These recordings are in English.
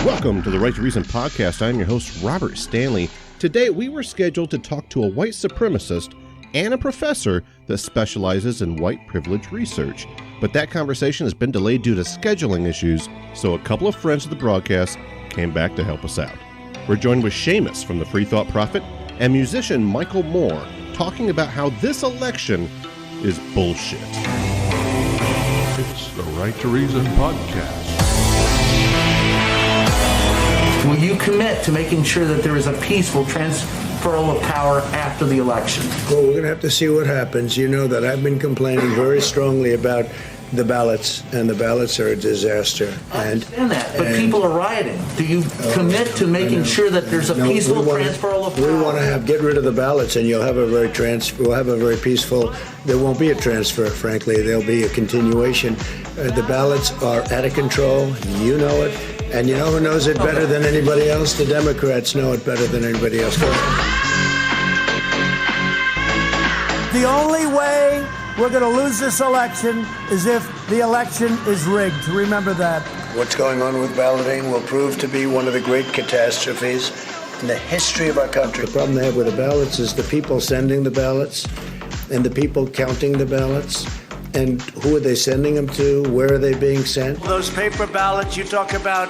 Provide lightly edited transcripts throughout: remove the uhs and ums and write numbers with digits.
Welcome to the Right to Reason podcast. I'm your host, Robert Stanley. Today, we were scheduled to talk to a white supremacist and a professor that specializes in white privilege research. But that conversation has been delayed due to scheduling issues, so a couple of friends of the broadcast came back to help us out. We're joined with Seamus from the Free Thought Prophet and musician Michael Moore, talking about how this election is bullshit. It's the Right to Reason podcast. Will you commit to making sure that there is a peaceful transferal of power after the election? Well, we're going to have to see what happens. You know that I've been complaining very strongly about the ballots, and the ballots are a disaster. I understand that, but people are rioting. Do you commit to making sure that there's a peaceful transferal of power? We want to get rid of the ballots, and we'll have a very peaceful. There won't be a transfer, frankly. There'll be a continuation. The ballots are out of control. You know it. And you know who knows it better than anybody else? The Democrats know it better than anybody else. The only way we're going to lose this election is if the election is rigged. Remember that. What's going on with balloting will prove to be one of the great catastrophes in the history of our country. The problem they have with the ballots is the people sending the ballots and the people counting the ballots. And who are they sending them to? Where are they being sent? Those paper ballots you talk about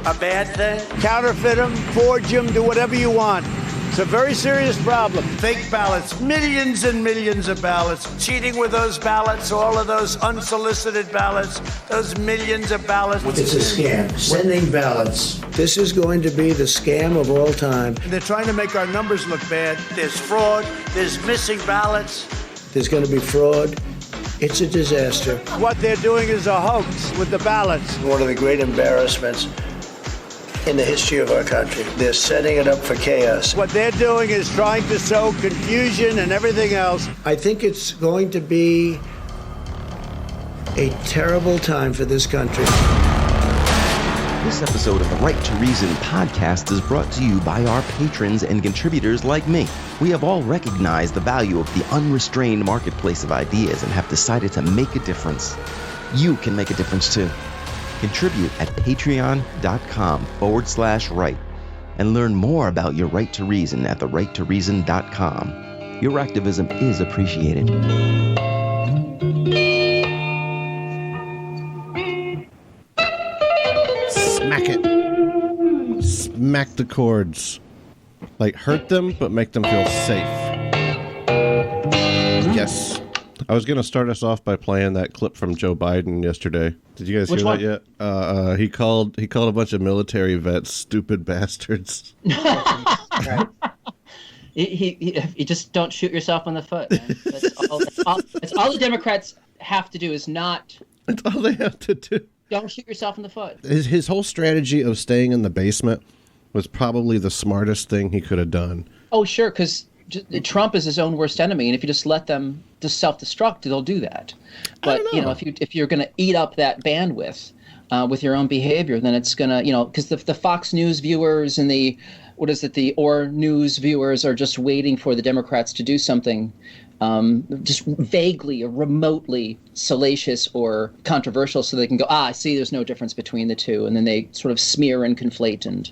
a bad thing? Counterfeit them, forge them, do whatever you want. It's a very serious problem. Fake ballots, millions and millions of ballots. Cheating with those ballots, all of those unsolicited ballots, those millions of ballots. It's a scam. Sending ballots. This is going to be the scam of all time. They're trying to make our numbers look bad. There's fraud. There's missing ballots. There's going to be fraud. It's a disaster. What they're doing is a hoax with the ballots. One of the great embarrassments in the history of our country. They're setting it up for chaos. What they're doing is trying to sow confusion and everything else. I think it's going to be a terrible time for this country. This episode of the Right to Reason podcast is brought to you by our patrons and contributors like me. We have all recognized the value of the unrestrained marketplace of ideas and have decided to make a difference. You can make a difference too. Contribute at patreon.com/right and learn more about your right to reason at therighttoreason.com. Your activism is appreciated. Smack it. Smack the chords. Like, hurt them, but make them feel safe. Yes. I was going to start us off by playing that clip from Joe Biden yesterday. Did you guys hear that yet? He called a bunch of military vets stupid bastards. Right. You just don't shoot yourself in the foot, man. That's all the Democrats have to do is not. That's all they have to do. Don't shoot yourself in the foot. His whole strategy of staying in the basement was probably the smartest thing he could have done. Oh, sure, because Trump is his own worst enemy, and if you just let them just self-destruct, they'll do that. But if you're going to eat up that bandwidth with your own behavior, then it's going to, because the Fox News viewers and the Or News viewers are just waiting for the Democrats to do something just vaguely or remotely salacious or controversial, so they can go, I see, there's no difference between the two, and then they sort of smear and conflate and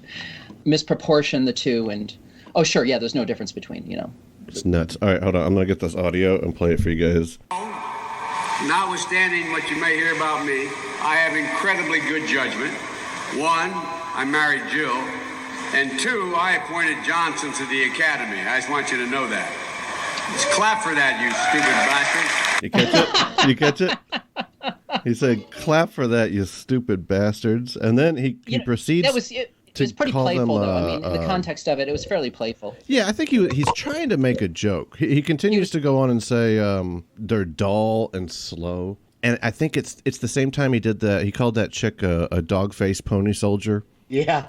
misproportion the two, and oh sure, yeah, there's no difference between, It's nuts. All right, hold on, I'm gonna get this audio and play it for you guys. Notwithstanding what you may hear about me, I have incredibly good judgment. One, I married Jill, and two, I appointed Johnson to the academy. I just want you to know that. Just clap for that, you stupid bastard. You catch it? He said, clap for that, you stupid bastards. And then he proceeds it was pretty playful, though. In the context of it, it was fairly playful. Yeah, I think he's trying to make a joke. He continues to go on and say they're dull and slow. And I think it's the same time he did that. He called that chick a dog-faced pony soldier. Yeah.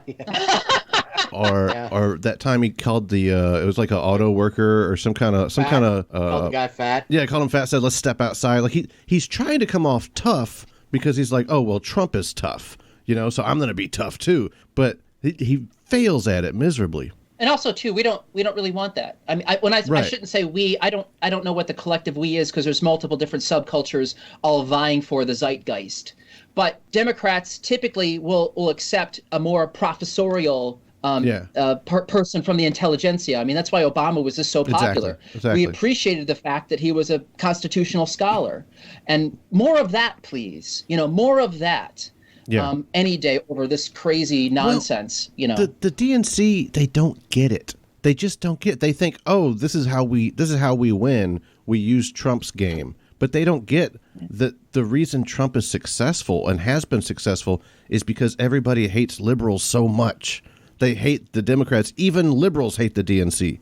Or that time he called it was like an auto worker or some kind of called the guy fat. Yeah, called him fat. Said let's step outside. Like he's trying to come off tough because he's like, oh well, Trump is tough, so I'm gonna be tough too. But he fails at it miserably. And also, too, we don't really want that. I mean, I shouldn't say we. I don't know what the collective we is, because there's multiple different subcultures all vying for the zeitgeist. But Democrats typically will accept a more professorial person from the intelligentsia. I mean, that's why Obama was just so popular. Exactly. We appreciated the fact that he was a constitutional scholar, and more of that, please. More of that. Yeah. Any day over this crazy nonsense. The DNC, they don't get it. They just don't get it. They think, oh, this is how we win. We use Trump's game. But they don't get that the reason Trump is successful and has been successful is because everybody hates liberals so much. They hate the Democrats. Even liberals hate the DNC.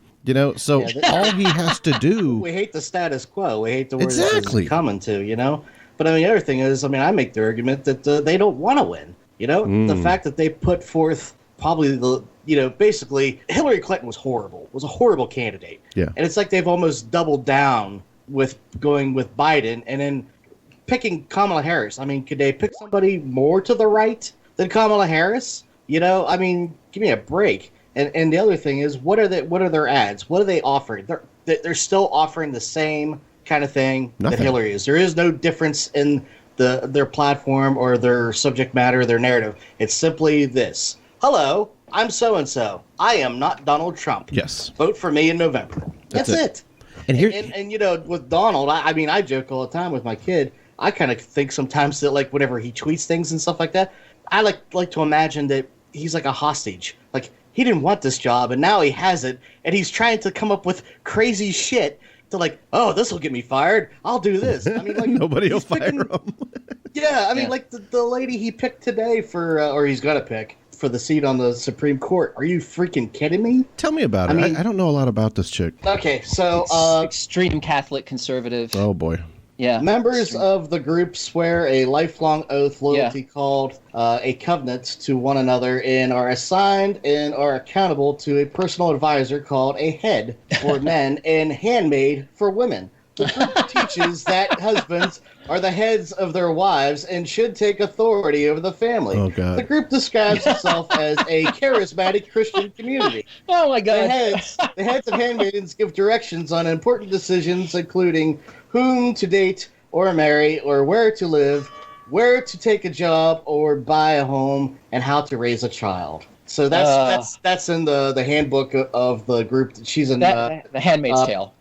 So all he has to do. We hate the status quo. We hate the word exactly. It's coming to, But the other thing is, I make the argument that they don't want to win. The fact that they put forth probably basically Hillary Clinton was a horrible candidate. Yeah. And it's like they've almost doubled down with going with Biden and then picking Kamala Harris. Could they pick somebody more to the right than Kamala Harris? Give me a break. And the other thing is, what are their ads? What are they offering? They're still offering the same kind of thing that Hillary is. There is no difference in their platform or their subject matter, their narrative. It's simply this. Hello, I'm so-and-so. I am not Donald Trump. Yes. Vote for me in November. That's it. And with Donald, I joke all the time with my kid. I kind of think sometimes that, like, whenever he tweets things and stuff like that, I like to imagine that he's like a hostage. Like, he didn't want this job, and now he has it, and he's trying to come up with crazy shit to, like, oh, this will get me fired. I'll do this. Nobody will fire him. Like the lady he picked today or he's going to pick for the seat on the Supreme Court. Are you freaking kidding me? Tell me about it. I don't know a lot about this chick. Okay, so extreme Catholic conservative. Oh boy. Yeah. Members of the group swear a lifelong oath loyalty called a covenant to one another and are assigned and are accountable to a personal advisor called a head for men and handmaid for women. The group teaches that husbands are the heads of their wives and should take authority over the family. Oh, God. The group describes itself as a charismatic Christian community. Oh, my God. The heads of handmaidens give directions on important decisions, including whom to date or marry, or where to live, where to take a job or buy a home, and how to raise a child. So that's in the handbook of the group that she's in. The Handmaid's Tale.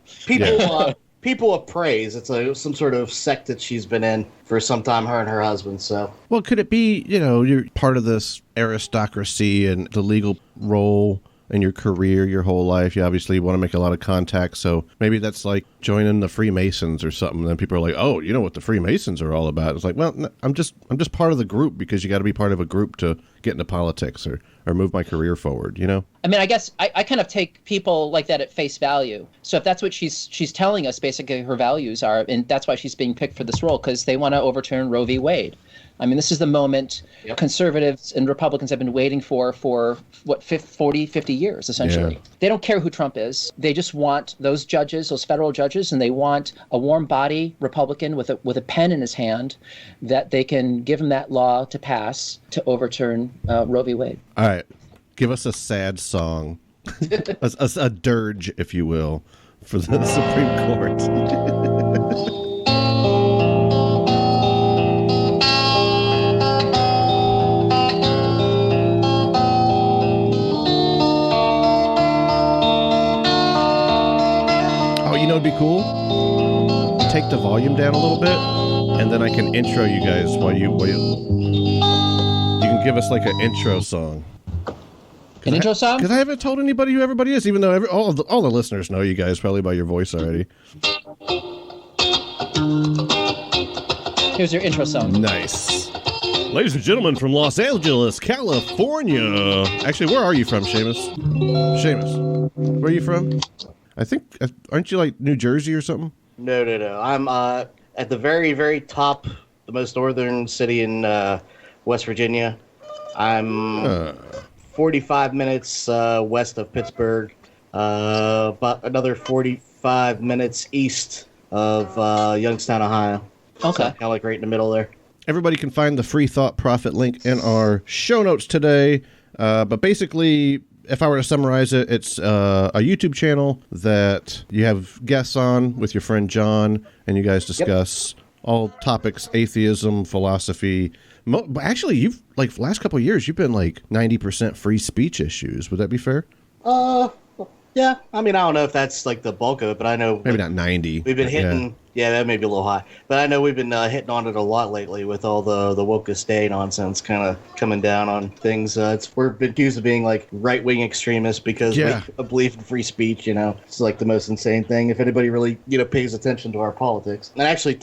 People of praise. It's some sort of sect that she's been in for some time, her and her husband. So, well, could it be, you're part of this aristocracy and the legal role in your career, your whole life? You obviously want to make a lot of contacts. So maybe that's like joining the Freemasons or something. And then people are like, oh, you know what the Freemasons are all about? It's like, well, no, I'm just part of the group, because you got to be part of a group to get into politics or move my career forward, I guess I kind of take people like that at face value. So if that's what she's telling us, basically her values are, and that's why she's being picked for this role, because they want to overturn Roe v. Wade. This is the moment conservatives and Republicans have been waiting for 40, 50 years, essentially. Yeah. They don't care who Trump is. They just want those judges, those federal judges, and they want a warm body Republican with a pen in his hand that they can give him that law to pass to overturn Roe v. Wade. All right. Give us a sad song, a dirge, if you will, for the Supreme Court. It'd be cool. Take the volume down a little bit, and then I can intro you guys while you can give us like an intro song. An intro song? Because I haven't told anybody who everybody is, even though all the listeners know you guys probably by your voice already. Here's your intro song. Nice. Ladies and gentlemen from Los Angeles, California. Actually, where are you from, Seamus? Seamus, where are you from? I think, aren't you like New Jersey or something? No. I'm at the very, very top, the most northern city in West Virginia. I'm 45 minutes west of Pittsburgh, about another 45 minutes east of Youngstown, Ohio. Okay. So, kind of like right in the middle there. Everybody can find the Free Thought Profit link in our show notes today. But basically, if I were to summarize it, it's a YouTube channel that you have guests on with your friend John, and you guys discuss all topics, atheism, philosophy. Actually, you've like last couple of years, you've been like 90% free speech issues. Would that be fair? Yeah. I mean, I don't know if that's like the bulk of it, but I know maybe not 90. We've been hitting. Yeah, that may be a little high, but I know we've been hitting on it a lot lately with all the wokest day nonsense kind of coming down on things. We're accused of being like right-wing extremists because we believe in free speech. It's like the most insane thing. If anybody really pays attention to our politics. And actually,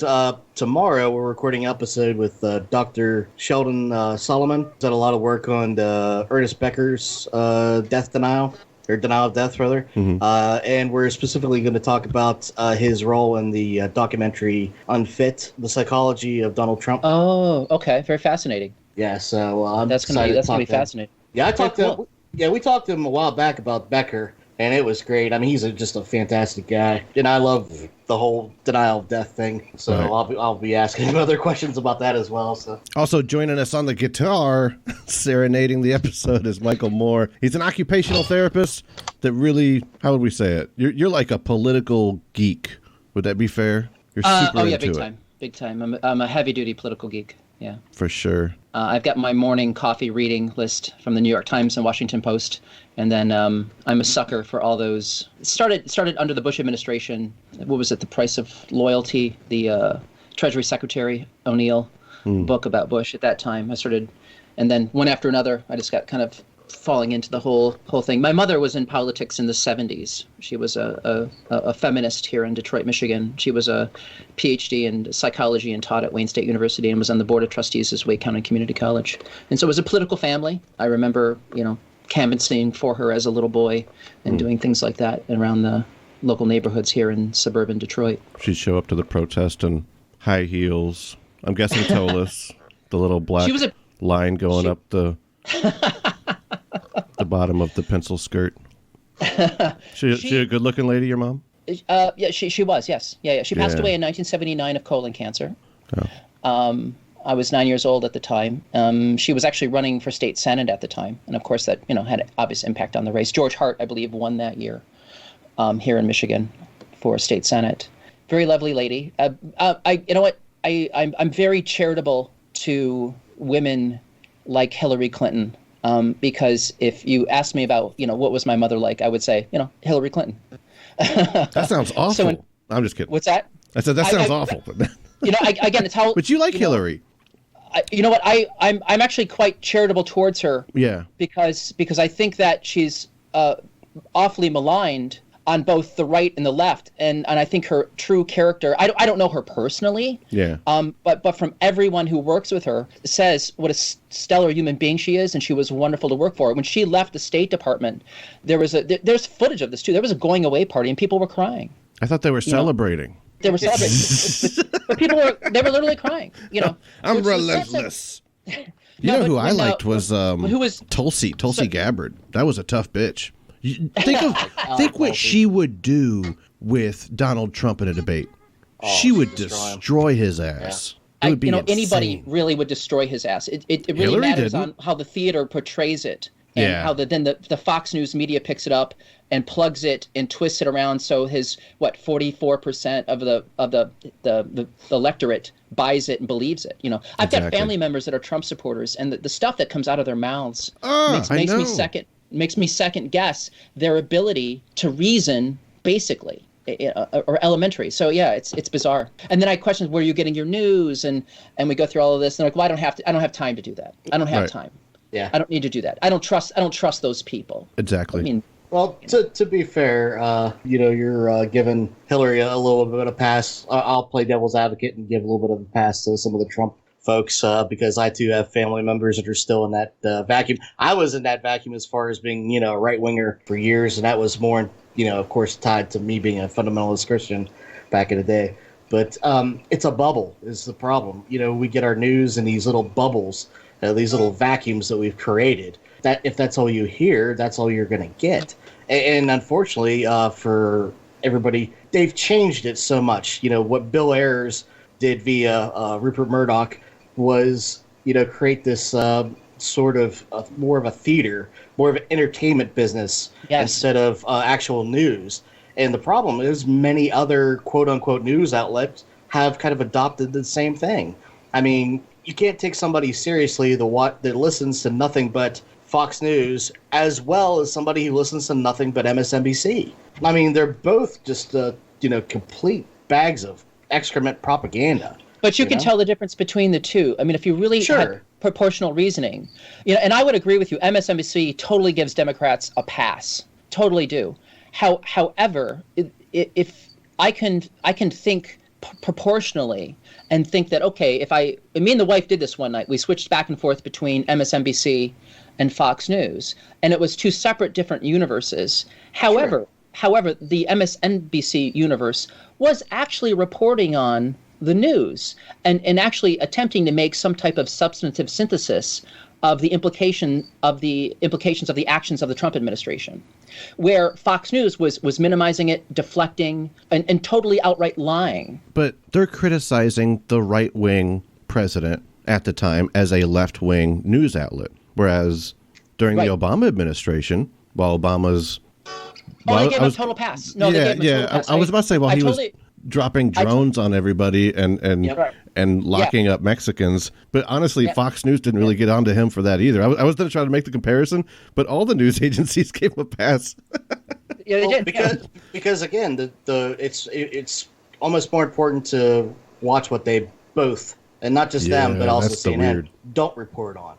tomorrow we're recording an episode with Dr. Sheldon Solomon. He's done a lot of work on Ernest Becker's death denial. Or denial of death, rather. Mm-hmm. And we're specifically going to talk about his role in the documentary Unfit, the psychology of Donald Trump. Oh, okay. Very fascinating. Yeah, so that's going to be fascinating. Yeah, we talked to him a while back about Becker, and it was great. I mean, he's just a fantastic guy. And I love the whole denial of death thing. So I'll be asking him other questions about that as well. So also joining us on the guitar, serenading the episode, is Michael Moore. He's an occupational therapist that really, how would we say it? You're like a political geek. Would that be fair? You're super into it. Big time. I'm a heavy duty political geek. Yeah, for sure. I've got my morning coffee reading list from the New York Times and Washington Post, and then I'm a sucker for all those. It started under the Bush administration. What was it? The Price of Loyalty, the Treasury Secretary O'Neill book about Bush at that time. I started, and then one after another. I just got kind of falling into the whole thing. My mother was in politics in the 70s. She was a feminist here in Detroit, Michigan. She was a PhD in psychology and taught at Wayne State University and was on the board of trustees at Wake County Community College. And so it was a political family. I remember, canvassing for her as a little boy and doing things like that around the local neighborhoods here in suburban Detroit. She'd show up to the protest in high heels. I'm guessing toeless. The little black line going up the bottom of the pencil skirt. She a good-looking lady, your mom? Yeah, she was, yes. Yeah. She passed away in 1979 of colon cancer. Oh. I was 9 years old at the time. She was actually running for state senate at the time. And of course that, had an obvious impact on the race. George Hart, I believe, won that year here in Michigan for state senate. Very lovely lady. You know what? I'm very charitable to women like Hillary Clinton. Because if you ask me about, what was my mother like, I would say, Hillary Clinton. That sounds awful. I'm just kidding. What's that? I said that sounds awful. Again, it's how. But you like Hillary. You know what? I'm actually quite charitable towards her. Yeah. Because I think that she's awfully maligned on both the right and the left, and I think her true character. I don't know her personally. Yeah. But from everyone who works with her says what a stellar human being she is, and she was wonderful to work for. When she left the State Department, there's footage of this too. There was a going away party, and people were crying. I thought they were celebrating. They were celebrating, but they were literally crying. I'm relentless. Who I liked was Tulsi Gabbard. That was a tough bitch. Think what she would do with Donald Trump in a debate. She would destroy his ass. Yeah. It would be anybody really would destroy his ass. It really Hillary matters didn't. on how the theater portrays it, and how the Fox News media picks it up and plugs it and twists it around. So his 44% of the electorate buys it and believes it. I've got family members that are Trump supporters, and the stuff that comes out of their mouths makes me second guess their ability to reason, basically, or elementary. So yeah, it's bizarre. And then I question, where are you getting your news? And we go through all of this, and they're like, well, I don't have time to do that. I don't have time. Yeah. I don't need to do that. I don't trust those people. Exactly. I mean, well, to be fair, you're giving Hillary a little bit of a pass. I'll play devil's advocate and give a little bit of a pass to some of the Trump folks, because I too have family members that are still in that vacuum. I was in that vacuum as far as being, a right winger for years, and that was more, of course, tied to me being a fundamentalist Christian back in the day. But it's a bubble is the problem. We get our news in these little bubbles, these little vacuums that we've created. That if that's all you hear, that's all you're going to get. And unfortunately, for everybody, they've changed it so much. What Bill Ayers did via Rupert Murdoch was, create this sort of more of a theater, more of an entertainment business instead of actual news. And the problem is many other quote-unquote news outlets have kind of adopted the same thing. I mean, you can't take somebody seriously that listens to nothing but Fox News as well as somebody who listens to nothing but MSNBC. I mean, they're both just, complete bags of excrement propaganda. But you can tell the difference between the two. I mean, if you really had proportional reasoning, and I would agree with you, MSNBC totally gives Democrats a pass. Totally do. However, if I can think proportionally and think that, okay, me and the wife did this one night. We switched back and forth between MSNBC and Fox News, and it was two separate different universes. However, the MSNBC universe was actually reporting on the news and actually attempting to make some type of substantive synthesis of the implications of the actions of the Trump administration, where Fox News was minimizing it, deflecting, and totally outright lying. But they're criticizing the right-wing president at the time as a left-wing news outlet, whereas during the Obama administration, while Obama's... they gave him a total pass. No, they gave him a total pass. I was about to say, he was dropping drones on everybody and locking up Mexicans. But honestly, Fox News didn't really get onto him for that either. I was going to try to make the comparison, but all the news agencies gave him a pass. They did. Because again, it's almost more important to watch what they both, and not just them, but also CNN, don't report on.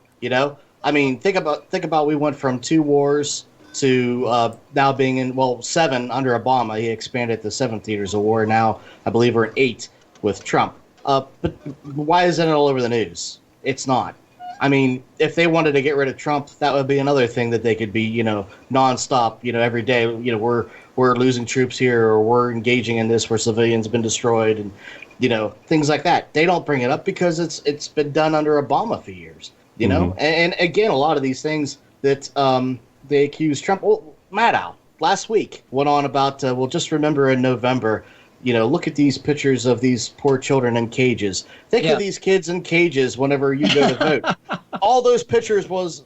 I mean, think about we went from 2 wars to now being in, 7 under Obama. He expanded to 7 theaters of war. Now, I believe we're in 8 with Trump. But why isn't it all over the news? It's not. I mean, if they wanted to get rid of Trump, that would be another thing that they could be, nonstop, every day, we're losing troops here, or we're engaging in this where civilians have been destroyed, and, things like that. They don't bring it up because it's been done under Obama for years, And again, a lot of these things that they accuse Trump. Well, Maddow last week went on about, just remember in November, look at these pictures of these poor children in cages. Think of these kids in cages whenever you go to vote. All those pictures was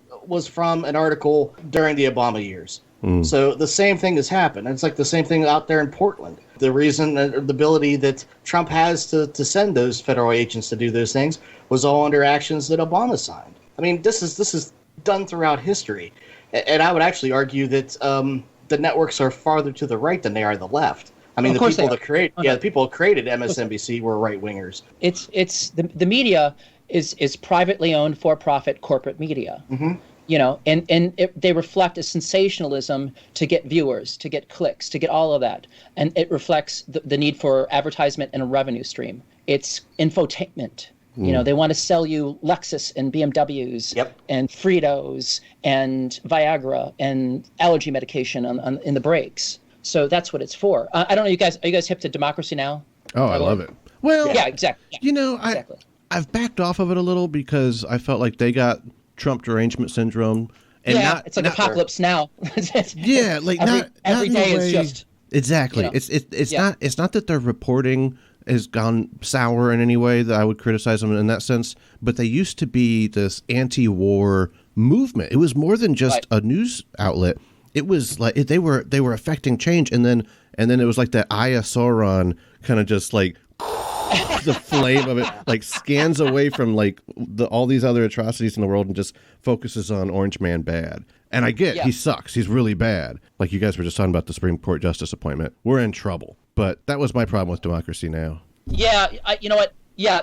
from an article during the Obama years. So the same thing has happened. It's like the same thing out there in Portland. The reason, the ability that Trump has to send those federal agents to do those things was all under actions that Obama signed. I mean, this is done throughout history. And I would actually argue that the networks are farther to the right than they are the left. I mean, the people who created MSNBC were right wingers. It's the media is privately owned, for-profit corporate media. Mm-hmm. They reflect a sensationalism to get viewers, to get clicks, to get all of that, and it reflects the need for advertisement and a revenue stream. It's infotainment. They want to sell you Lexus and BMWs and Fritos and Viagra and allergy medication in the breaks. So that's what it's for. I don't know, you guys. Are you guys hip to Democracy Now? Oh, I love it. Well, yeah, exactly. Exactly. I've backed off of it a little because I felt like they got Trump derangement syndrome. And it's like Apocalypse Now. Every day is just exactly. It's not that their reporting has gone sour in any way that I would criticize them in that sense, but they used to be this anti-war movement. It was more than just a news outlet. It was like they were affecting change, and then it was like that Eye of Sauron kind of just like the flame of it like scans away from like all these other atrocities in the world and just focuses on Orange Man bad. And I get he sucks. He's really bad. Like you guys were just talking about the Supreme Court justice appointment. We're in trouble. But that was my problem with Democracy Now. Yeah, you know what? Yeah,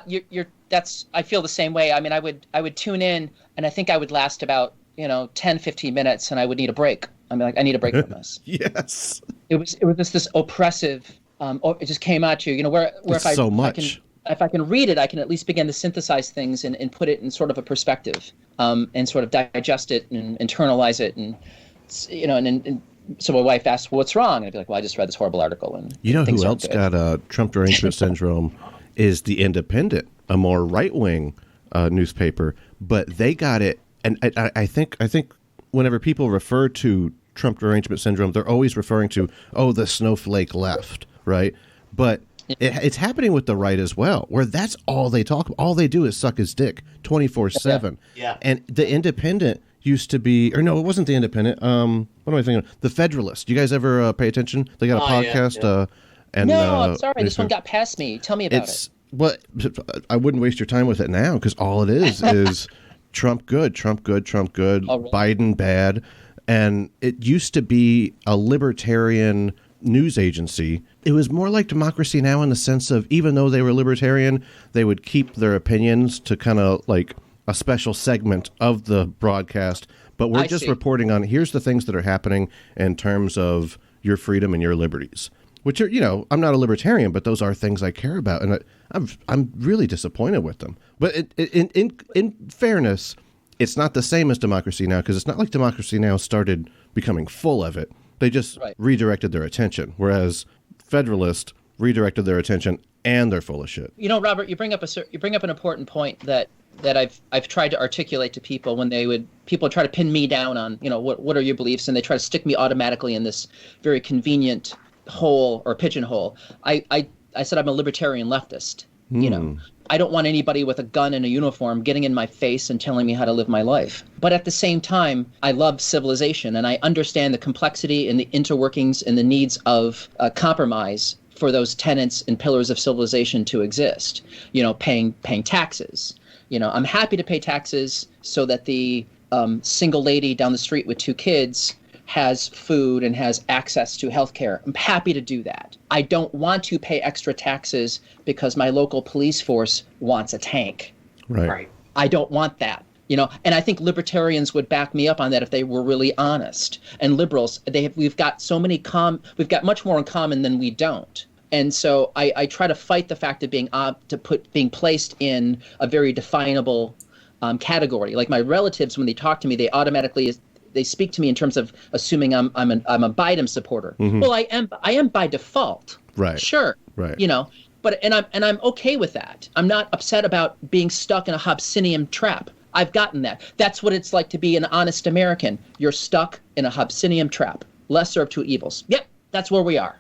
I feel the same way. I mean, I would tune in, and I think I would last about 10, 15 minutes, and I would need a break. I mean, like, I need a break from this. Yes. It was this oppressive. It just came at you. Where it's if I can read it, I can at least begin to synthesize things and put it in sort of a perspective, and sort of digest it and internalize it, and and so my wife asked, "What's wrong?" And I'd be like, "Well, I just read this horrible article." And who else got Trump derangement syndrome is The Independent, a more right-wing newspaper, but they got it. And I think whenever people refer to Trump derangement syndrome, they're always referring to the snowflake left, right? But It's happening with the right as well, where that's all they talk about. All they do is suck his dick 24/7. Yeah. And the Independent used to be, or no, it wasn't the Independent. What am I thinking of? The Federalist. You guys ever pay attention? They got a podcast. And, no, I'm sorry. This one got past me. Tell me about it. Well, I wouldn't waste your time with it now, because all it is Trump good, Trump good, Trump good, Biden bad. And it used to be a libertarian news agency. It was more like Democracy Now! In the sense of, even though they were libertarian, they would keep their opinions to kind of like a special segment of the broadcast. But we're just reporting on, here's the things that are happening in terms of your freedom and your liberties, which are, I'm not a libertarian, but those are things I care about. And I'm really disappointed with them. But in fairness, it's not the same as Democracy Now! Because it's not like Democracy Now! Started becoming full of it. They just redirected their attention, whereas Federalist redirected their attention and they're full of shit. Robert, you bring up an important point that I've tried to articulate to people when people try to pin me down on, what are your beliefs, and they try to stick me automatically in this very convenient hole or pigeonhole. I said I'm a libertarian leftist. I don't want anybody with a gun and a uniform getting in my face and telling me how to live my life. But at the same time, I love civilization, and I understand the complexity and the interworkings and the needs of compromise for those tenets and pillars of civilization to exist. Paying taxes. I'm happy to pay taxes so that the single lady down the street with 2 kids has food and has access to healthcare. I'm happy to do that. I don't want to pay extra taxes because my local police force wants a tank. Right. I don't want that. And I think libertarians would back me up on that if they were really honest. And liberals, we've got much more in common than we don't. And so I try to fight the fact of being placed in a very definable category. Like my relatives, when they talk to me, they speak to me in terms of assuming I'm a Biden supporter. Mm-hmm. Well, I am by default. Right. Sure. Right. But I'm okay with that. I'm not upset about being stuck in a Hobbesian trap. I've gotten that. That's what it's like to be an honest American. You're stuck in a Hobbesian trap. Lesser of two evils. Yep, that's where we are.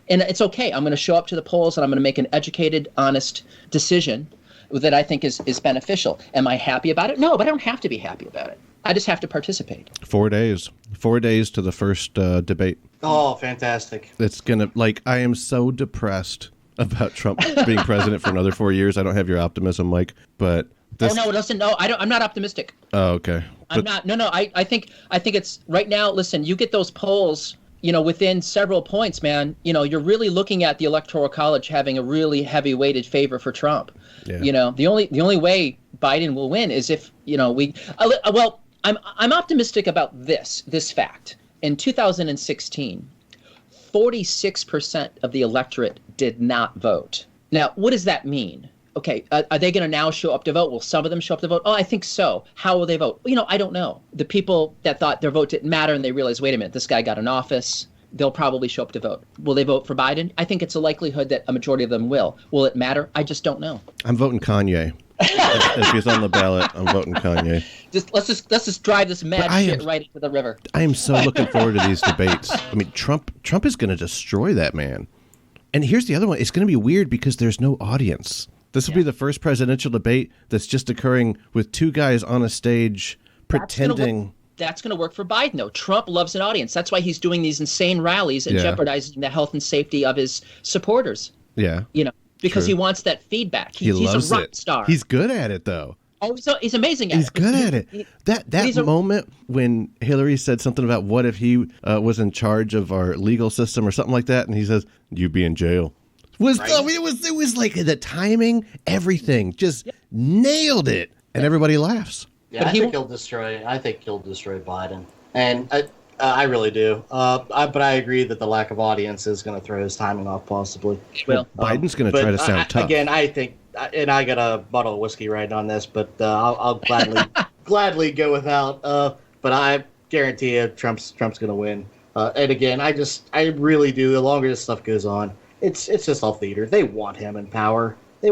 And it's okay. I'm going to show up to the polls and I'm going to make an educated, honest decision that I think is beneficial. Am I happy about it? No, but I don't have to be happy about it. I just have to participate. 4 days. 4 days to the first debate. Oh, fantastic. It's going to, I am so depressed about Trump being president for another 4 years. I don't have your optimism, Mike, but... listen, I'm not optimistic. Oh, okay. I'm not. No, I think it's right now, listen, you get those polls, within several points, man, you're really looking at the Electoral College having a really heavy weighted favor for Trump. Yeah. The only way Biden will win is if, I'm optimistic about this fact. In 2016, 46% of the electorate did not vote. Now, what does that mean? Okay, are they going to now show up to vote? Will some of them show up to vote? Oh, I think so. How will they vote? I don't know. The people that thought their vote didn't matter and they realized, wait a minute, this guy got in office, they'll probably show up to vote. Will they vote for Biden? I think it's a likelihood that a majority of them will. Will it matter? I just don't know. I'm voting Kanye. If he's on the ballot, I'm voting Kanye. Let's just drive this mad shit right into the river. I am so looking forward to these debates. I mean, Trump is going to destroy that man. And here's the other one. It's going to be weird because there's no audience. This will be the first presidential debate that's just occurring with 2 guys on a stage pretending. That's going to work for Biden, though. Trump loves an audience. That's why he's doing these insane rallies and jeopardizing the health and safety of his supporters. Yeah. Because he wants that feedback. He loves he's a rock star. He's good at it, though. Oh, he's amazing at it. He's good at it. That moment when Hillary said something about what if he was in charge of our legal system or something like that, and he says, "You'd be in jail." It was like the timing, everything, just nailed it, and everybody laughs. Yeah, I think he'll destroy Biden, and I really do. But I agree that the lack of audience is going to throw his timing off, possibly. Well, Biden's going to try to sound tough. Again, I think, and I got a bottle of whiskey right on this, but I'll gladly go without. But I guarantee you, Trump's going to win. And again, I really do. The longer this stuff goes on, it's just all theater. They want him in power. They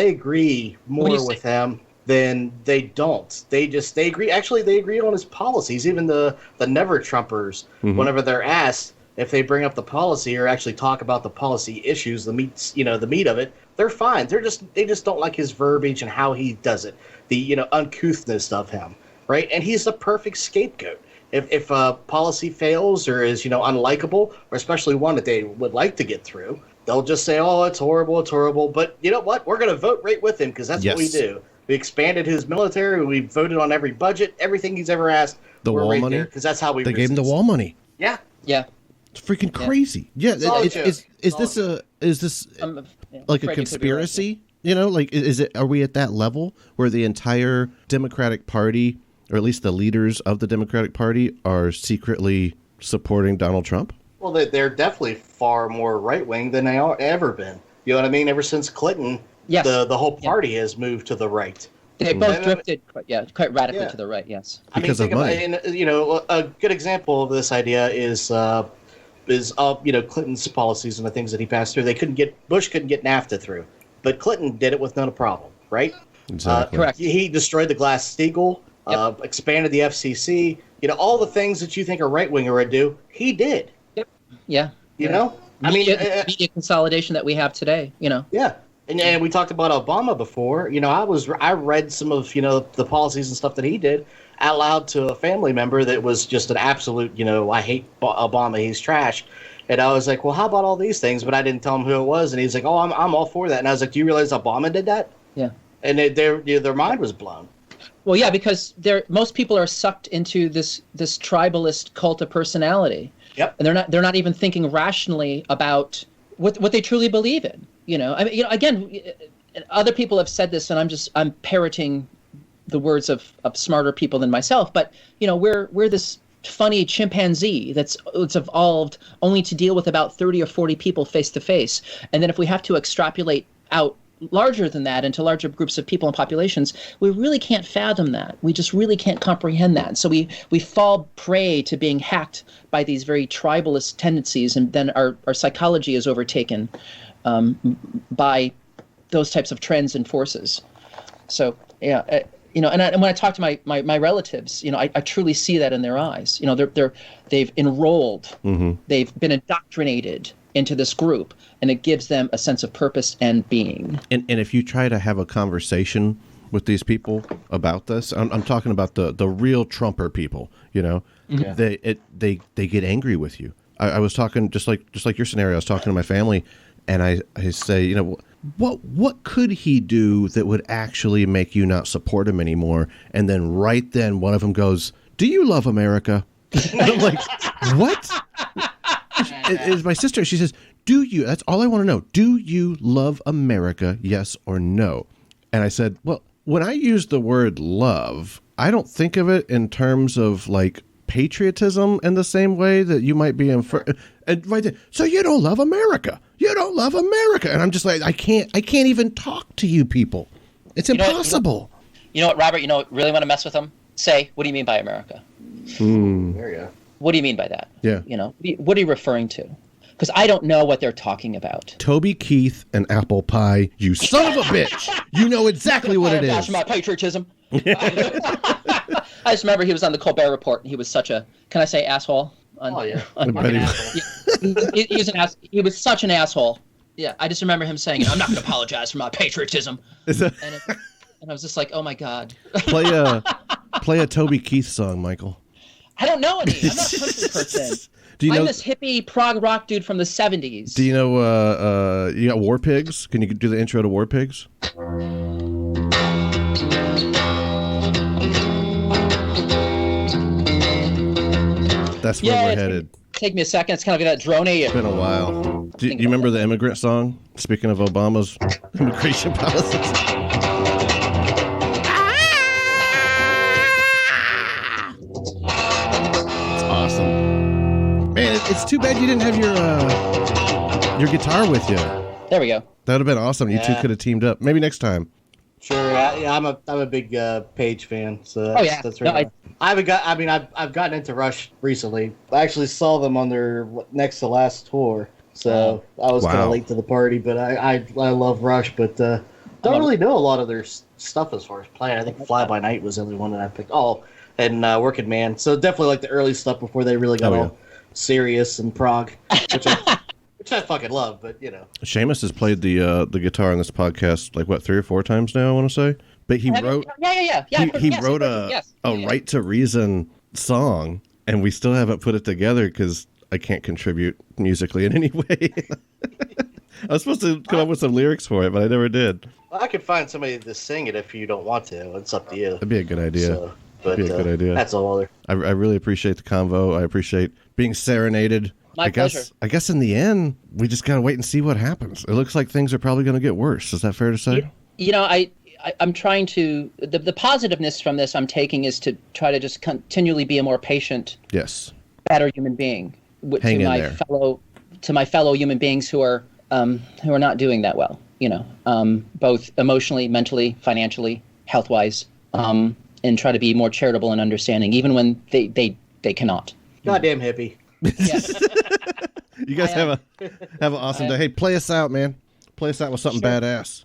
agree more with him than they don't. They agree. Actually, they agree on his policies. Even the never Trumpers, whenever they're asked, if they bring up the policy or actually talk about the policy issues, the meat of it, they're fine. They just don't like his verbiage and how he does it, the uncouthness of him, right? And he's the perfect scapegoat. If a policy fails or is unlikable, or especially one that they would like to get through, they'll just say, "Oh, it's horrible." But you know what? We're going to vote right with him because that's what we do. We expanded his military. We voted on every budget, everything he's ever asked. The wall money, because that's how we. They gave him the wall money. Yeah. It's freaking crazy. Yeah. Is this like a conspiracy? Are we at that level where the entire Democratic Party, or at least the leaders of the Democratic Party, are secretly supporting Donald Trump? Well, they're definitely far more right-wing than they are ever been. You know what I mean? Ever since Clinton, the whole party has moved to the right. They both drifted quite radically to the right, yes. Because of money. A good example of this idea is Clinton's policies and the things that he passed through. Bush couldn't get NAFTA through, but Clinton did it with no problem, right? Exactly. Correct. He destroyed the Glass-Steagall, expanded the FCC. All the things that you think a right-winger would do, he did. Yep. Yeah. Media consolidation that we have today, Yeah. And we talked about Obama before. I read some of the policies and stuff that he did out loud to a family member that was just an absolute I hate Obama, he's trash. And I was like, well, how about all these things? But I didn't tell him who it was, and he's like, oh, I'm all for that. And I was like, do you realize Obama did that? Yeah. And their mind was blown. Well, yeah, because most people are sucked into this tribalist cult of personality. Yep. And they're not even thinking rationally about what they truly believe in. Again, other people have said this, and I'm parroting the words of smarter people than myself. But we're this funny chimpanzee that's evolved only to deal with about 30 or 40 people face to face, and then if we have to extrapolate out larger than that into larger groups of people and populations, we really can't fathom that. We just really can't comprehend that. And so we fall prey to being hacked by these very tribalist tendencies, and then our psychology is overtaken by those types of trends and forces. So and when I talk to my relatives, I truly see that in their eyes. They've enrolled, they've been indoctrinated into this group, and it gives them a sense of purpose and being. And if you try to have a conversation with these people about this, I'm talking about the real Trumper people. They get angry with you. I was talking just like your scenario. I was talking to my family, and I say, what could he do that would actually make you not support him anymore? And then right then one of them goes, "Do you love America?" And I'm like, what? It's my sister. She says, "Do you?" That's all I want to know. Do you love America? Yes or no? And I said, well, when I use the word love, I don't think of it in terms of like patriotism in the same way that you might be and right there. So you don't love America. You don't love America. And I'm just like, I can't even talk to you people. It's impossible. You know what, Robert? Really want to mess with them? Say, what do you mean by America? There you go. What do you mean by that? Yeah. What are you referring to? Because I don't know what they're talking about. Toby Keith and apple pie, you son of a bitch. You know exactly what it is. That's my patriotism. I just remember he was on the Colbert Report, and he was such a, can I say asshole? He was such an asshole. Yeah, I just remember him saying, I'm not going to apologize for my patriotism. And I was just like, oh my God. Play a Toby Keith song, Michael. I don't know any. I'm not a country person. I'm this hippie prog rock dude from the 70s. Do you know you got War Pigs? Can you do the intro to War Pigs? That's where we're headed. Take me a second. It's kind of that drone-y. It's been a while. Do you remember the immigrant song? Speaking of Obama's immigration policies. Man, it's too bad you didn't have your guitar with you. There we go. That would have been awesome. You two could have teamed up. Maybe next time. Sure. I'm a big Page fan. So that's right. I've gotten into Rush recently. I actually saw them on their next to last tour. So I was kind of late to the party, but I love Rush, but don't really know a lot of their stuff as far as playing. I think Fly By Night was the only one that I picked. Oh, and Working Man. So definitely like the early stuff before they really got serious and prog, which I fucking love. But Seamus has played the guitar on this podcast like 3 or 4 times now, I want to say. But he wrote he wrote a Right to Reason song, and we still haven't put it together because I can't contribute musically in any way. I was supposed to come up with some lyrics for it, but I never did. Well, I could find somebody to sing it if you don't want to. It's up to you. That'd be a good idea. That'd be a good idea. That's all other. I really appreciate the convo. I appreciate being serenaded. My pleasure. I guess in the end, we just gotta wait and see what happens. It looks like things are probably going to get worse. Is that fair to say? I'm trying to the positiveness from this I'm taking is to try to just continually be a more patient, better human being to my fellow human beings who are not doing that well. Both emotionally, mentally, financially, health-wise, and try to be more charitable and understanding, even when they cannot. Goddamn hippie. Yes. You guys have an awesome day. Hey, play us out, man. Play us out with something badass.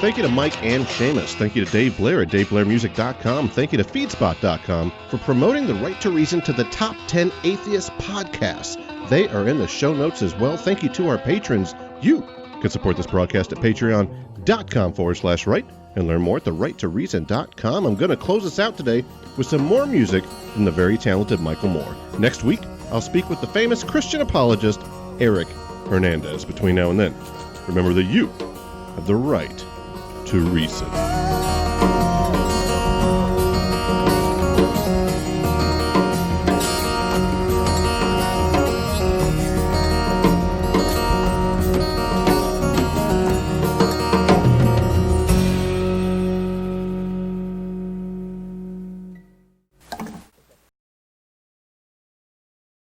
Thank you to Mike and Seamus. Thank you to Dave Blair at DaveBlairMusic.com. Thank you to Feedspot.com for promoting the Right to Reason to the top 10 atheist podcasts. They are in the show notes as well. Thank you to our patrons. You can support this broadcast at patreon.com/right and learn more at therighttoreason.com. I'm going to close us out today with some more music from the very talented Michael Moore. Next week, I'll speak with the famous Christian apologist, Eric Hernandez. Between now and then, remember that you have the right to reason.